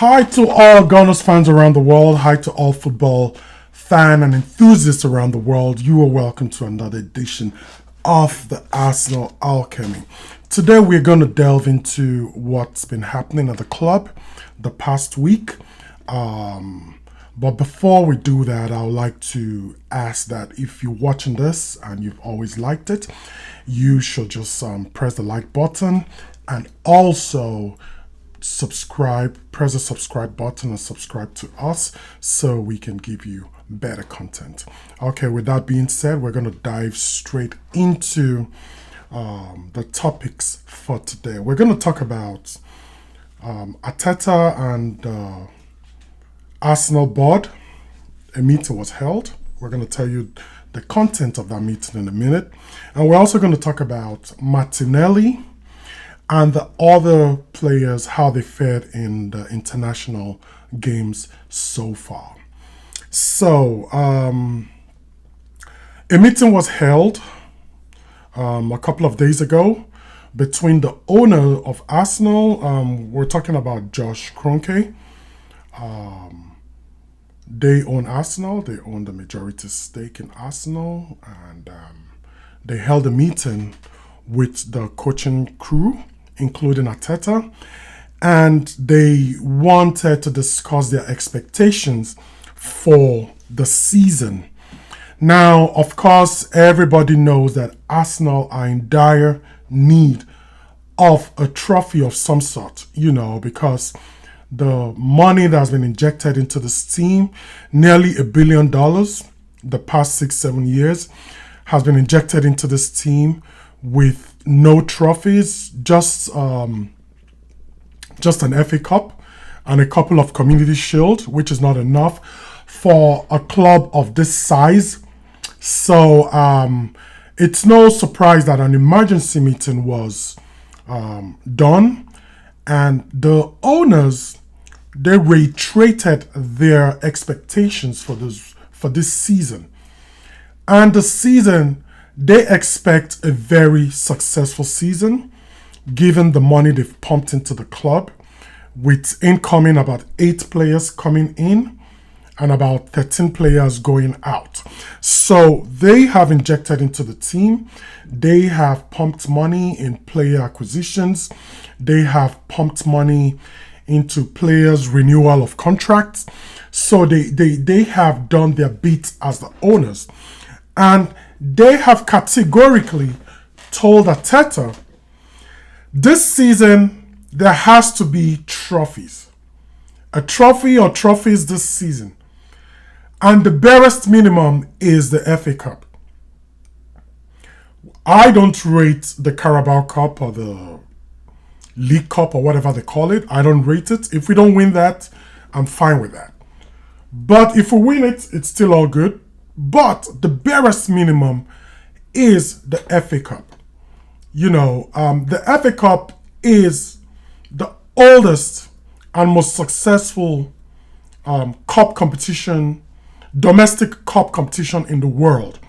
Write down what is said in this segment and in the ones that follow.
Hi to all Gunners fans around the world. Hi to all football fan and enthusiasts around the world. You are welcome to another edition of the Arsenal Alchemy. Today we're going to delve into what's been happening at the club the past week. But before we do that, I would like to ask that if you're watching this and you've always liked it, you should just press the like button and also press the subscribe button and subscribe to us so we can give you better content. Okay, with that being said, we're going to dive straight into the topics for today. We're going to talk about Arteta and Arsenal board. A meeting was held. We're going to tell you the content of that meeting in a minute. And we're also going to talk about Martinelli and the other players, how they fared in the international games so far. So, a meeting was held a couple of days ago between the owner of Arsenal. We're talking about Josh Kroenke. They own Arsenal. They own the majority stake in Arsenal. And they held a meeting with the coaching crew, including Arteta, and they wanted to discuss their expectations for the season. Now, of course, everybody knows that Arsenal are in dire need of a trophy of some sort, because the money that has been injected into this team, nearly $1 billion, the past 6-7 years, has been injected into this team with no trophies, just an FA Cup and a couple of Community Shield, which is not enough for a club of this size. So it's no surprise that an emergency meeting was done, and the owners, they reiterated their expectations for this season. And the season, they expect a very successful season, given the money they've pumped into the club, with incoming about 8 players coming in and about 13 players going out. So they have injected into the team. They have pumped money in player acquisitions. They have pumped money into players' renewal of contracts. So they have done their bit as the owners. And they have categorically told Arteta, this season, there has to be trophies. A trophy or trophies this season. And the barest minimum is the FA Cup. I don't rate the Carabao Cup or the League Cup or whatever they call it. I don't rate it. If we don't win that, I'm fine with that. But if we win it, it's still all good. But the barest minimum is the FA Cup. The FA Cup is the oldest and most successful cup competition, domestic cup competition in the world.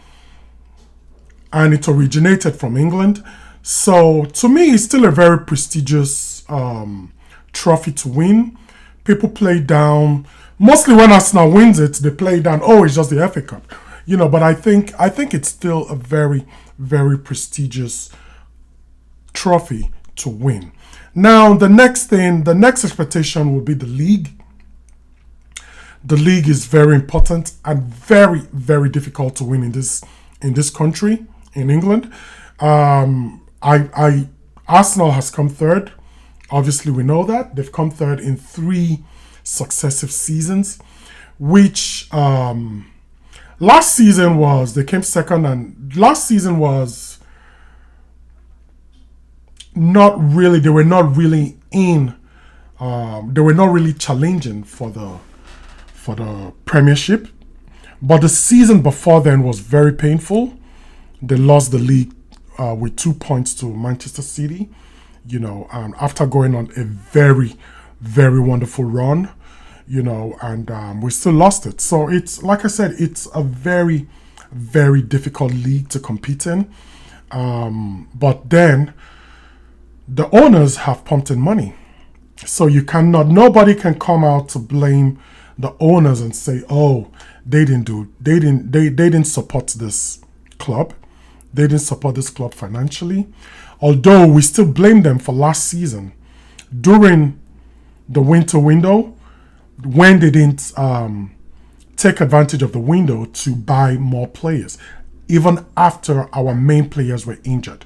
And it originated from England. So to me, it's still a very prestigious trophy to win. People play down. Mostly when Arsenal wins it, they play down, oh, it's just the FA Cup. But I think it's still a very, very prestigious trophy to win. Now, the next expectation will be the league. The league is very important and very, very difficult to win in this country, in England. Arsenal has come third. Obviously, we know that. They've come third in 3 successive seasons, which last season they came second, and last season was not really, they were not really challenging for the Premiership. But the season before then was very painful. They lost the league with 2 points to Manchester City, after going on a very, very wonderful run, and we still lost it. So it's, like I said, it's a very, very difficult league to compete in. But then the owners have pumped in money. So nobody can come out to blame the owners and say, oh, they didn't support this club. They didn't support this club financially. Although we still blame them for last season during the winter window when they didn't take advantage of the window to buy more players, even after our main players were injured.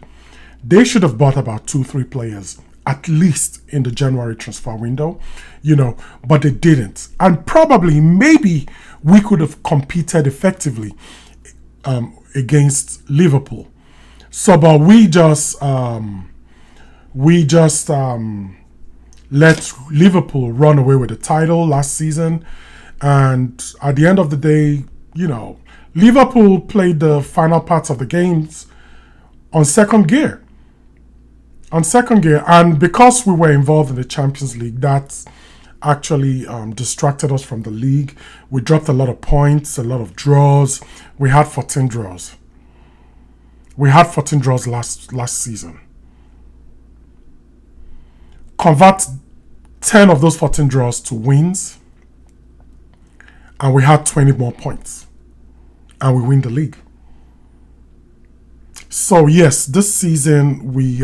They should have bought about 2-3 players at least in the January transfer window, but they didn't. And probably, maybe we could have competed effectively against Liverpool. So, but we just let Liverpool run away with the title last season. And at the end of the day, Liverpool played the final parts of the games on second gear. And because we were involved in the Champions League, that actually distracted us from the league. We dropped a lot of points, a lot of draws. We had 14 draws. Last season. Convert 10 of those 14 draws to wins, and we had 20 more points, and we win the league. So yes, this season we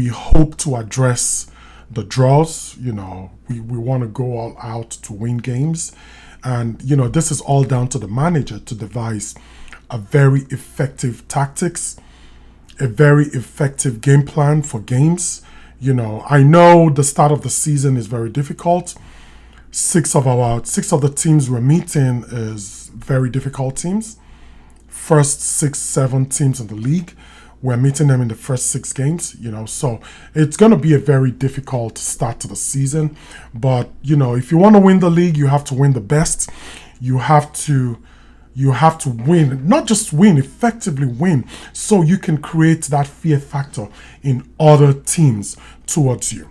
hope to address the draws. We want to go all out to win games, and this is all down to the manager to devise a very effective tactics, a very effective game plan for games. I know the start of the season is very difficult. Six of the teams we're meeting is very difficult teams. First 6-7 teams in the league, we're meeting them in the first 6 games, so it's going to be a very difficult start to the season. But, if you want to win the league, you have to win the best. You have to win, not just win, effectively win, so you can create that fear factor in other teams towards you.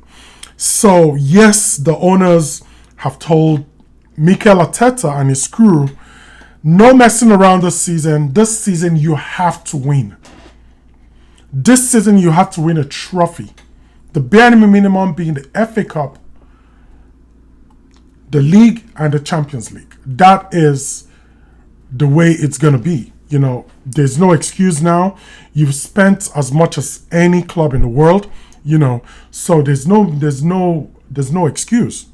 So, yes, the owners have told Mikel Arteta and his crew, no messing around this season. This season, you have to win. This season, you have to win a trophy. The bare minimum being the FA Cup, the league, and the Champions League. That is the way it's going to be. There's no excuse now. You've spent as much as any club in the world, so there's no excuse.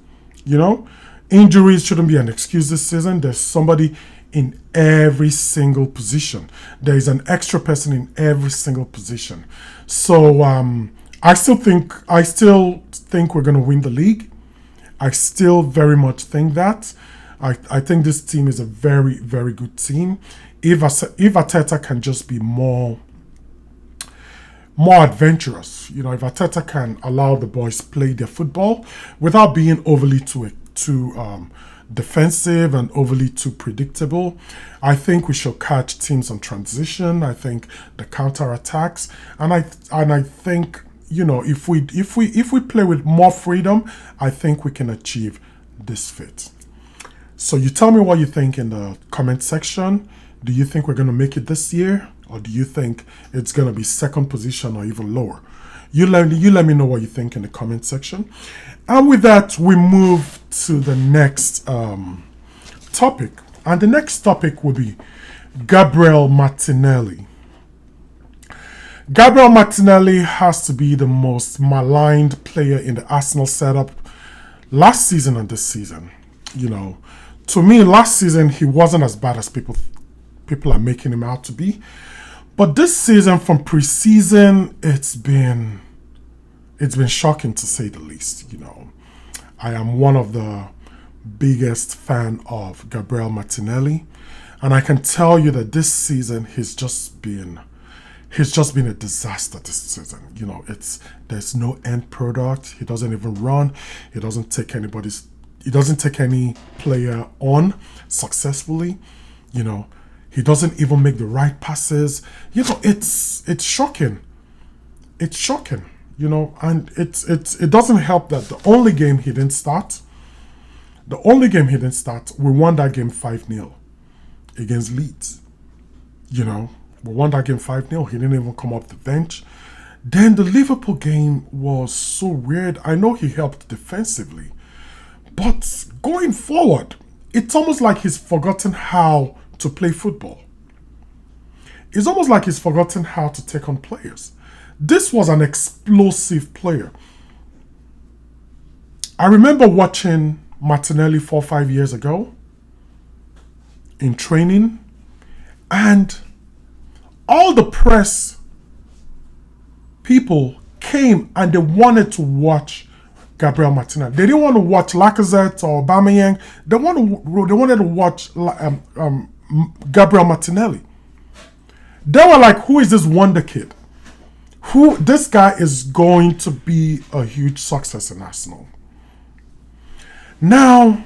Injuries shouldn't be an excuse this season. There's somebody in every single position. There is an extra person in every single position. So I still think we're going to win the league. I still very much think that. I think this team is a very, very good team. If Arteta can just be more adventurous, if Arteta can allow the boys play their football without being overly too defensive and overly too predictable, I think we should catch teams on transition. I think the counter attacks, and I think if we play with more freedom, I think we can achieve this feat. So you tell me what you think in the comment section. Do you think we're going to make it this year, or do you think it's going to be second position or even lower? You let me know what you think in the comment section. And with that, we move to the next topic. And the next topic will be Gabriel Martinelli. Gabriel Martinelli has to be the most maligned player in the Arsenal setup last season and this season. To me, last season he wasn't as bad as people are making him out to be. But this season, from pre-season, it's been shocking to say the least. I am one of the biggest fan of Gabriel Martinelli, and I can tell you that this season he's just been a disaster this season. There's no end product. He doesn't even run. He doesn't take any player on successfully. He doesn't even make the right passes. It's shocking. It's shocking. And it doesn't help that the only game he didn't start, we won that game 5-0 against Leeds. We won that game 5-0. He didn't even come off the bench. Then the Liverpool game was so weird. I know he helped defensively, but going forward, it's almost like he's forgotten how to play football. It's almost like he's forgotten how to take on players. This was an explosive player. I remember watching Martinelli 4 or 5 years ago in training, and all the press people came and they wanted to watch Gabriel Martinelli. They didn't want to watch Lacazette or Aubameyang. They wanted to watch Gabriel Martinelli. They were like, "Who is this wonder kid? This guy is going to be a huge success in Arsenal." Now,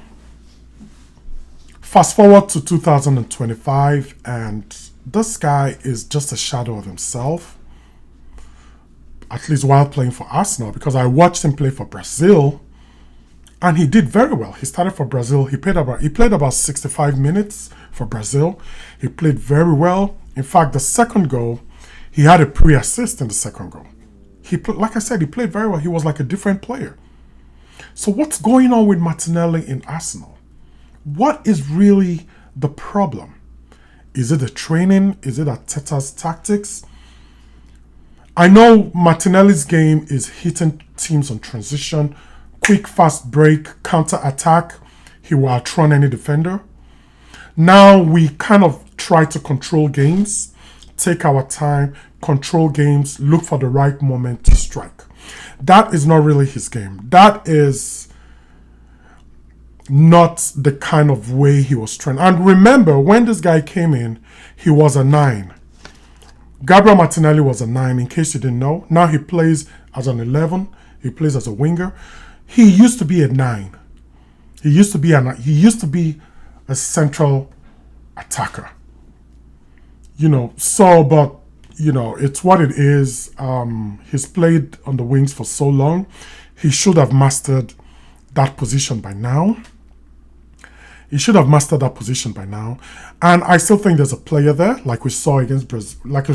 fast forward to 2025, and this guy is just a shadow of himself, at least while playing for Arsenal, because I watched him play for Brazil, and he did very well. He started for Brazil. He played about 65 minutes for Brazil. He played very well. In fact, the second goal, he had a pre-assist in the second goal. Like I said, he played very well. He was like a different player. So what's going on with Martinelli in Arsenal? What is really the problem? Is it the training? Is it Arteta's tactics? I know Martinelli's game is hitting teams on transition, quick, fast break, counter attack. He will outrun any defender. Now we kind of try to control games, take our time, control games, look for the right moment to strike. That is not really his game. That is not the kind of way he was trained. And remember, when this guy came in, he was a 9. Gabriel Martinelli was a 9, in case you didn't know. Now he plays as an 11. He plays as a winger. He used to be a 9. He used to be a central attacker. It's what it is. He's played on the wings for so long. He should have mastered that position by now. And I still think there's a player there, like we saw against Brazil, like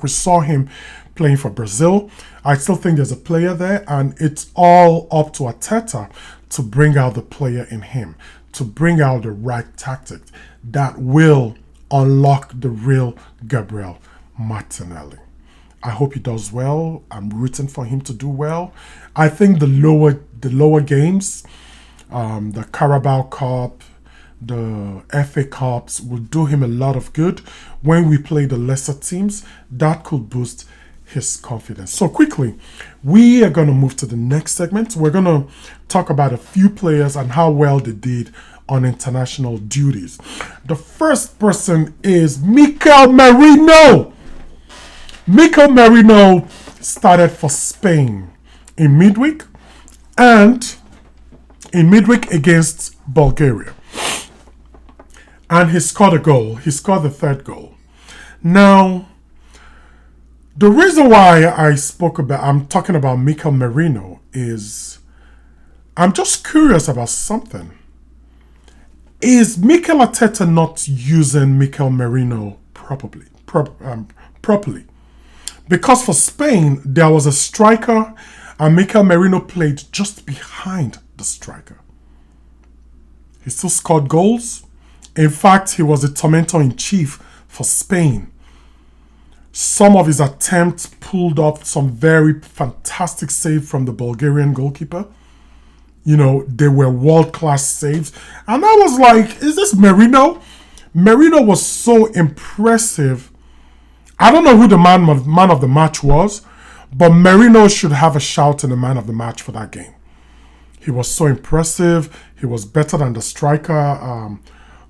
we saw him playing for Brazil. I still think there's a player there, and it's all up to Arteta to bring out the player in him, to bring out the right tactic that will unlock the real Gabriel Martinelli. I hope he does well. I'm rooting for him to do well. I think the lower games, the Carabao Cup, the FA Cups will do him a lot of good. When we play the lesser teams, that could boost his confidence. So quickly, we are going to move to the next segment. We're going to talk about a few players and how well they did on international duties. The first person is Mikel Merino. Mikel Merino started for Spain in midweek against Bulgaria. And he scored a goal. He scored the third goal. Now, the reason why I'm talking about Mikel Merino is I'm just curious about something. Is Mikel Arteta not using Mikel Merino properly? Because for Spain, there was a striker and Mikel Merino played just behind the striker. He still scored goals. In fact, he was the tormentor-in-chief for Spain. Some of his attempts pulled up some very fantastic saves from the Bulgarian goalkeeper. They were world-class saves. And I was like, is this Merino? Merino was so impressive. I don't know who the man of the match was, but Merino should have a shout in the man of the match for that game. He was so impressive. He was better than the striker,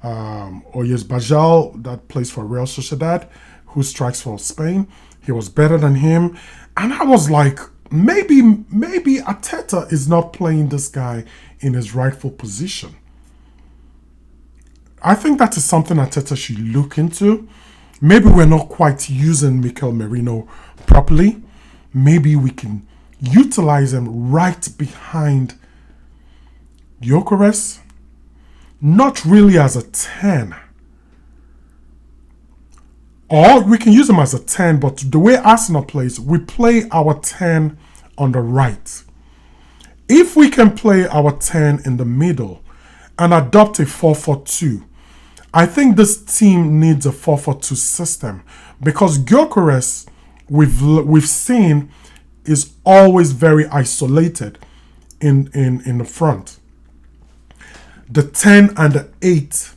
Bajal, that plays for Real Sociedad, who strikes for Spain. He was better than him. And I was like, maybe Arteta is not playing this guy in his rightful position. I think that is something Arteta should look into. Maybe we're not quite using Mikel Merino properly. Maybe we can utilize him right behind Gyökeres. Not really as a 10. Or we can use him as a 10, but the way Arsenal plays, we play our 10 on the right. If we can play our 10 in the middle and adopt a 4-4-2, I think this team needs a 4-4-2 system because Gyökeres, we've seen, is always very isolated in the front. The 10 and the 8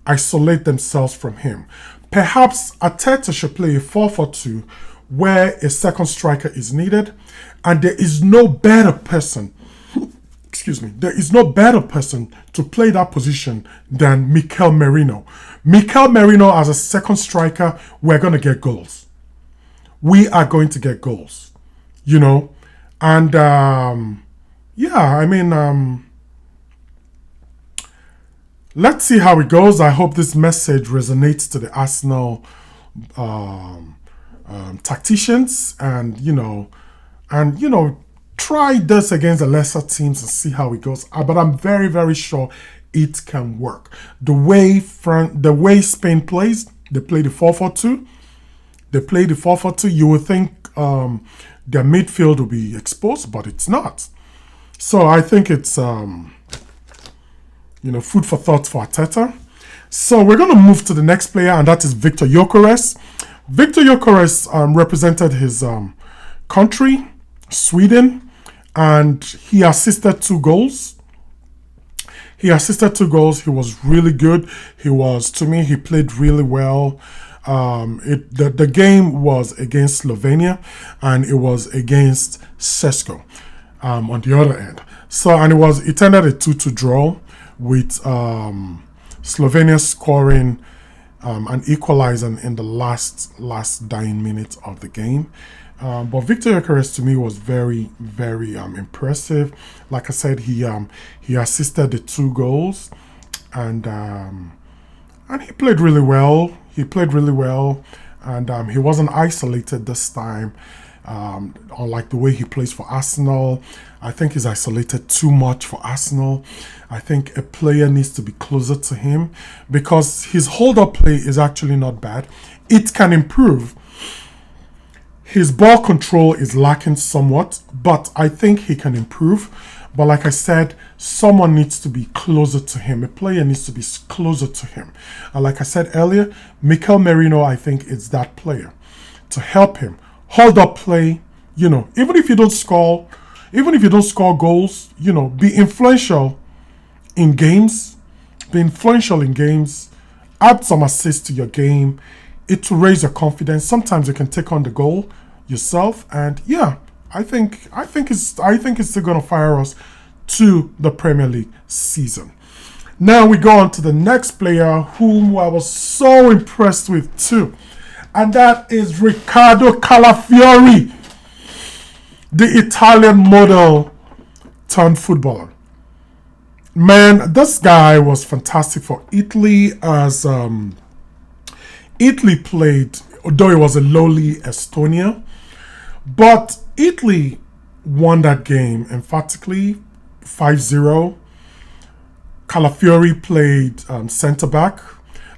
isolate themselves from him. Perhaps Arteta should play a 4-4-2 where a second striker is needed, and there is no better person. Excuse me. There is no better person to play that position than Mikel Merino. Mikel Merino as a second striker, we're going to get goals. We are going to get goals, you know, and let's see how it goes. I hope this message resonates to the Arsenal tacticians, and try this against the lesser teams and see how it goes. But I'm very, very sure it can work. The way Spain plays, they play the 4-4-2. You would think their midfield will be exposed, but it's not. So I think it's food for thought for Arteta. So we're going to move to the next player, and that is Victor Gyökeres. Victor Gyökeres represented his country, Sweden, and he assisted 2 goals. He was really good. He played really well. The game was against Slovenia, and it was against Sesko on the other end. So, and it ended a 2-2 draw with Slovenia scoring an equalizer in the last dying minute of the game. But Victor Gyökeres to me was very, very impressive. Like I said, he assisted the 2 goals, and he played really well. And he wasn't isolated this time. Unlike the way he plays for Arsenal, I think he's isolated too much for Arsenal. I think a player needs to be closer to him because his hold-up play is actually not bad. It can improve. His ball control is lacking somewhat, but I think he can improve. But like I said, someone needs to be closer to him. A player needs to be closer to him. And like I said earlier, Mikel Merino, I think, is that player to help him. Hold up play, even if you don't score goals, be influential in games. Add some assists to your game. It will raise your confidence. Sometimes you can take on the goal yourself, and I think it's still gonna fire us to the Premier League season. Now we go on to the next player whom I was so impressed with too, and that is Riccardo Calafiori, the Italian model turned footballer. Man, this guy was fantastic for Italy as Italy played, although it was a lowly Estonia. But Italy won that game emphatically, 5-0. Calafiori played centre-back,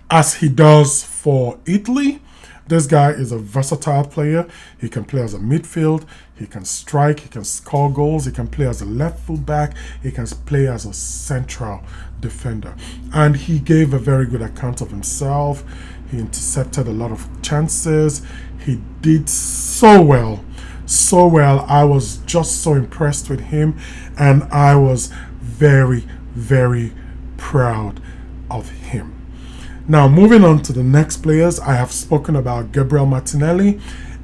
as he does for Italy. This guy is a versatile player. He can play as a midfield, he can strike, he can score goals, he can play as a left full-back, he can play as a central defender. And he gave a very good account of himself. He intercepted a lot of chances. He did so well. I was just so impressed with him, and I was very, very proud of him. Now, moving on to the next players, I have spoken about Gabriel Martinelli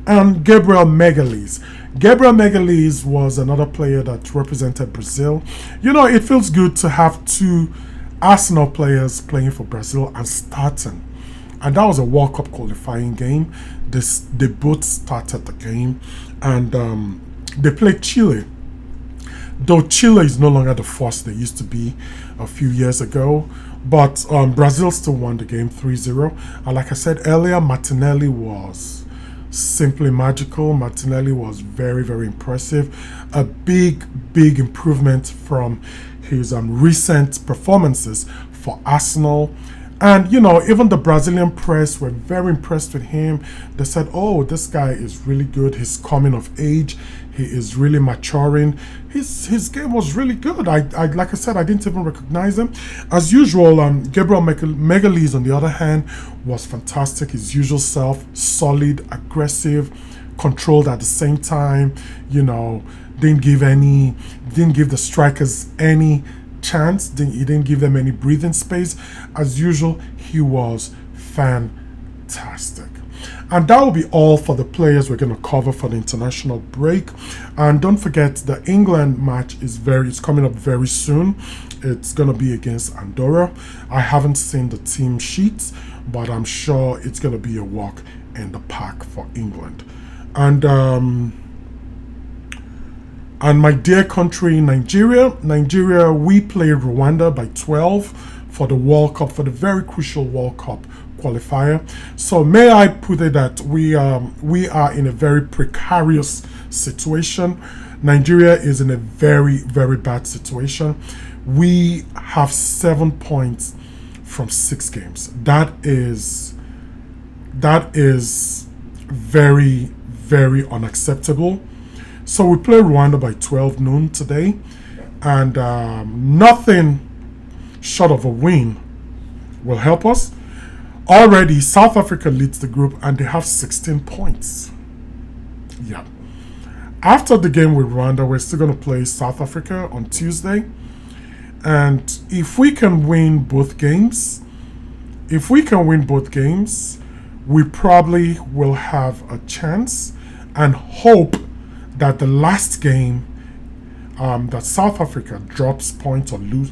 and Gabriel Magalhaes. Gabriel Magalhaes was another player that represented Brazil. It feels good to have 2 Arsenal players playing for Brazil and starting. And that was a World Cup qualifying game. They both started the game, and they played Chile. Though Chile is no longer the force they used to be a few years ago, but Brazil still won the game 3-0. And like I said earlier, Martinelli was simply magical. Martinelli was very, very impressive. A big, big improvement from his recent performances for Arsenal. And, you know, even the Brazilian press were very impressed with him. They said, oh, this guy is really good. He's coming of age. He is really maturing. His game was really good. I like I said, I didn't even recognize him. As usual, Gabriel Martinelli, on the other hand, was fantastic. His usual self, solid, aggressive, controlled at the same time. You know, didn't give the strikers any chance. He didn't give them any breathing space. As usual, he was fantastic. And that will be all for the players we're going to cover for the international break. And don't forget, the England match is coming up very soon. It's going to be against Andorra. I haven't seen the team sheets, but I'm sure it's going to be a walk in the park for England. And my dear country, Nigeria, we played Rwanda by 12 for the World Cup, for the very crucial World Cup qualifier. So may I put it that we are in a very precarious situation. Nigeria is in a very, very bad situation. We have 7 points from 6 games. That is very, very unacceptable. So we play Rwanda by 12 noon today, and nothing short of a win will help us. Already, South Africa leads the group, and they have 16 points. Yeah. After the game with Rwanda, we're still going to play South Africa on Tuesday. And if we can win both games, we probably will have a chance and hope that the last game that South Africa drops points or lose,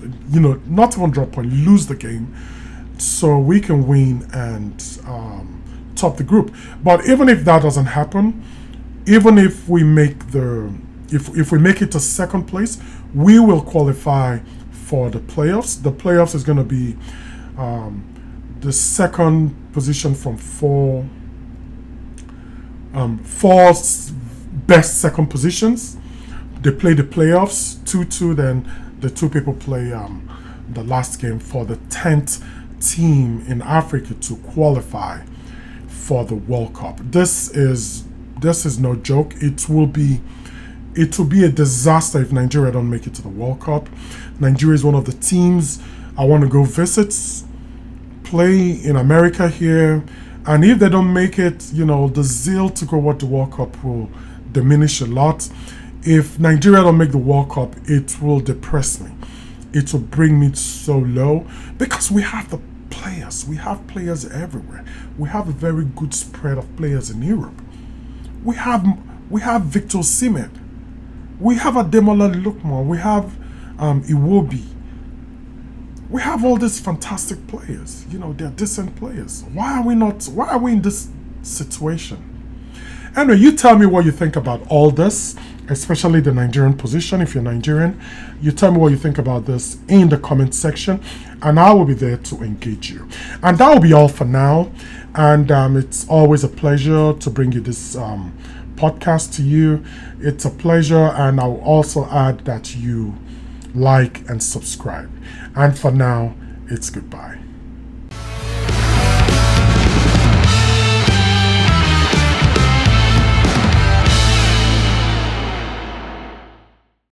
not even drop point, lose the game, so we can win and top the group. But even if that doesn't happen, even if we make if we make it to second place, we will qualify for the playoffs. The playoffs is going to be the second position from four best second positions. They play the playoffs 2-2, then the two people play the last game for the 10th team in Africa to qualify for the World Cup. This is no joke. It will be a disaster if Nigeria don't make it to the World Cup. Nigeria is one of the teams I want to go visit, play in America here, and if they don't make it, the zeal to go watch the World Cup will diminish a lot. If Nigeria don't make the World Cup, it will depress me. It will bring me so low because we have the players. We have players everywhere. We have a very good spread of players in Europe. We have Victor Osimhen. We have Ademola Lookman. We have Iwobi. We have all these fantastic players. They're decent players. Why are we in this situation? Anyway, you tell me what you think about all this, especially the Nigerian position. If you're Nigerian, you tell me what you think about this in the comment section, and I will be there to engage you. And that will be all for now. And it's always a pleasure to bring you this podcast to you. It's a pleasure, and I'll also add that you like and subscribe. And for now, it's goodbye.